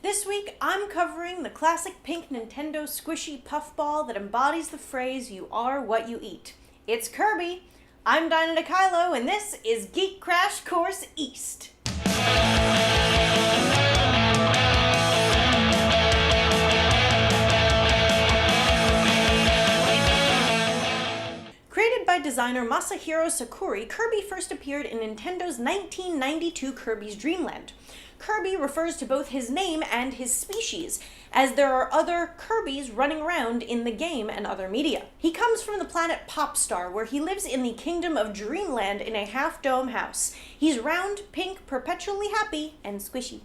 This week, I'm covering the classic pink Nintendo squishy puffball that embodies the phrase, "You are what you eat." It's Kirby. I'm Dekajlo, and this is Geek Crash Course East. Created by designer Masahiro Sakurai, Kirby first appeared in Nintendo's 1992 Kirby's Dream Land. Kirby refers to both his name and his species, as there are other Kirbys running around in the game and other media. He comes from the planet Popstar, where he lives in the kingdom of Dreamland in a half-dome house. He's round, pink, perpetually happy, and squishy.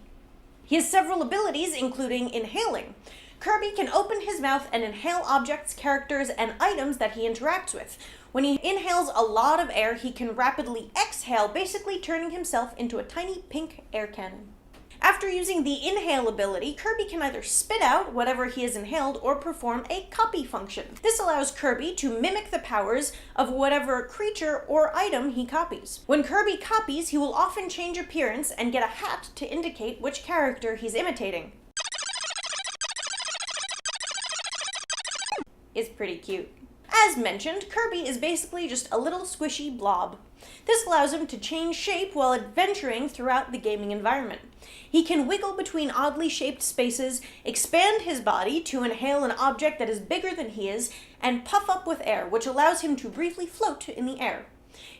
He has several abilities, including inhaling. Kirby can open his mouth and inhale objects, characters, and items that he interacts with. When he inhales a lot of air, he can rapidly exhale, basically turning himself into a tiny pink air cannon. After using the inhale ability, Kirby can either spit out whatever he has inhaled or perform a copy function. This allows Kirby to mimic the powers of whatever creature or item he copies. When Kirby copies, he will often change appearance and get a hat to indicate which character he's imitating. It's pretty cute. As mentioned, Kirby is basically just a little squishy blob. This allows him to change shape while adventuring throughout the gaming environment. He can wiggle between oddly shaped spaces, expand his body to inhale an object that is bigger than he is, and puff up with air, which allows him to briefly float in the air.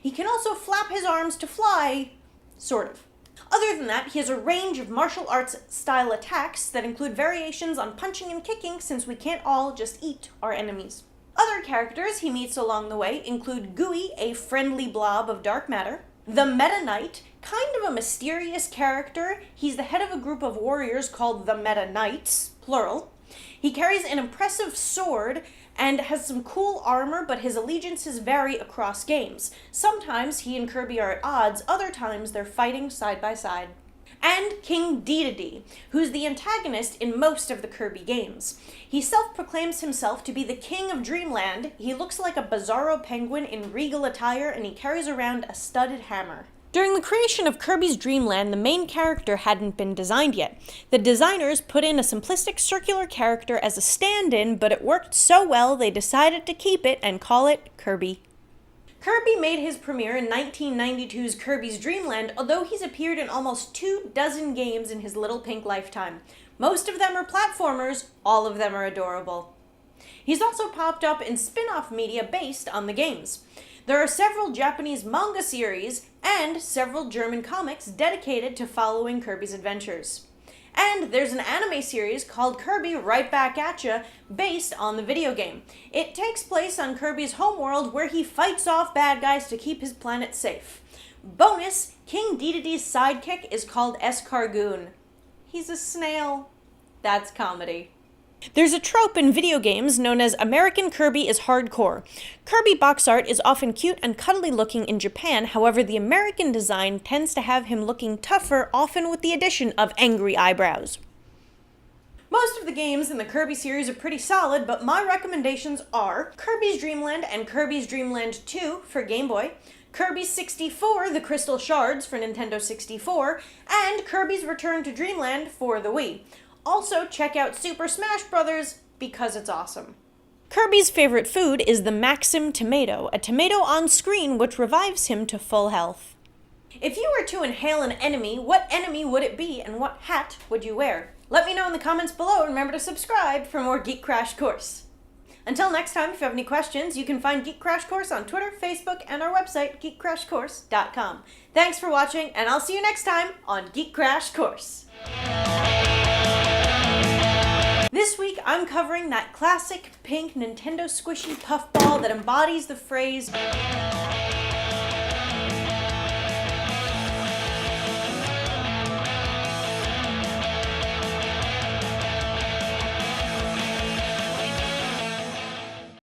He can also flap his arms to fly, sort of. Other than that, he has a range of martial arts style attacks that include variations on punching and kicking, since we can't all just eat our enemies. Other characters he meets along the way include Gooey, a friendly blob of dark matter, the Meta Knight, kind of a mysterious character. He's the head of a group of warriors called the Meta Knights, plural. He carries an impressive sword and has some cool armor, but his allegiances vary across games. Sometimes he and Kirby are at odds, other times they're fighting side by side. And King Dedede, who's the antagonist in most of the Kirby games. He self-proclaims himself to be the king of Dreamland. He looks like a bizarro penguin in regal attire, and he carries around a studded hammer. During the creation of Kirby's Dream Land, the main character hadn't been designed yet. The designers put in a simplistic circular character as a stand-in, but it worked so well they decided to keep it and call it Kirby. Kirby made his premiere in 1992's Kirby's Dream Land, although he's appeared in almost 24 games in his little pink lifetime. Most of them are platformers, all of them are adorable. He's also popped up in spin-off media based on the games. There are several Japanese manga series and several German comics dedicated to following Kirby's adventures. And there's an anime series called Kirby Right Back At Ya, based on the video game. It takes place on Kirby's homeworld, where he fights off bad guys to keep his planet safe. Bonus, King Dedede's sidekick is called Escargoon. He's a snail. That's comedy. There's a trope in video games known as American Kirby is hardcore. Kirby box art is often cute and cuddly looking in Japan, however the American design tends to have him looking tougher, often with the addition of angry eyebrows. Most of the games in the Kirby series are pretty solid, but my recommendations are Kirby's Dream Land and Kirby's Dream Land 2 for Game Boy, Kirby's 64, The Crystal Shards for Nintendo 64, and Kirby's Return to Dreamland for the Wii. Also, check out Super Smash Bros. Because it's awesome. Kirby's favorite food is the Maxim tomato, a tomato on screen which revives him to full health. If you were to inhale an enemy, what enemy would it be and what hat would you wear? Let me know in the comments below, and remember to subscribe for more Geek Crash Course. Until next time, if you have any questions, you can find Geek Crash Course on Twitter, Facebook, and our website, geekcrashcourse.com. Thanks for watching, and I'll see you next time on Geek Crash Course. This week, I'm covering that classic pink Nintendo squishy puffball that embodies the phrase,